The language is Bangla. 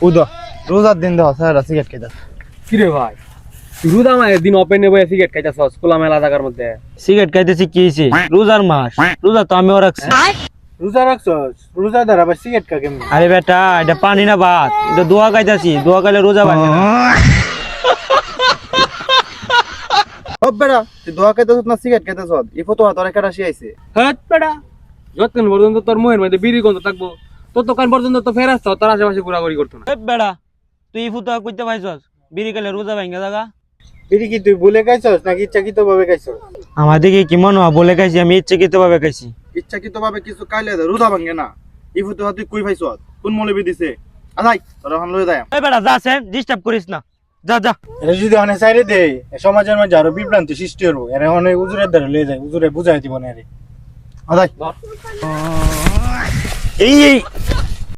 উদা রোজার দিন দাও স্যার সিগারেট খেতে কি রে ভাই রোজা মায়ের দিন ওপেন নেবে সিগারেট খাইতেছস খোলা মেলা জায়গার মধ্যে? সিগারেট খাইতেছি কি হয়েছে? রোজার মাস, রোজা তো আমিও রাখছি। রোজা রাখছস রোজাদার আবার সিগারেট খা কেমন? আরে বেটা এটা পানি না ভাত, এটা দোয়া খাইতেছি, দোয়া খাইলে রোজা ভাঙে না। হব বেড়া তুই দোয়া খাইতেছস না সিগারেট খাইতেছস? এই ফতোয়া তোর একটা রাশি আইছে। হ্যাঁ বেটা যতক্ষণ পর্যন্ত তোর মুখের মধ্যে বিড়ি গন্ধ থাকবো ততক্ষণ পর্যন্ত তো ফেরাস তোর আশেপাশে ঘোরাঘুরি করতো না। এ বেটা তুই এই ফুটা কইতে পাইছস বিড়ি খাইলে রোজা ভাঙে জায়গা? বিড়ি কি তুই বলে খাইছস নাকি ইচ্ছাকৃত ভাবে খাইছস? আমার দিকে কি মনে হয় বলে খাইছি, আমি ইচ্ছাকৃত ভাবে খাইছি। ইচ্ছাকৃত ভাবে কিছু খাইলে রোজা ভাঙে না। এই ফতোয়া তুই কই পাইছস? কোন মৌলবি দিছে? আলাই তোরা হান লয়ে যায়। এ বেটা যা সেন ডিস্টার্ব করিস না, যা যা। এটা যদি অনেক সাইডে দে সমাজের মধ্যে আরো বিভ্রান্তি সৃষ্টি হবো। এর অনেক উজুরের দ্বারা লয়ে যায়, উজুরে বুঝাই দিব না রে। আলাই এই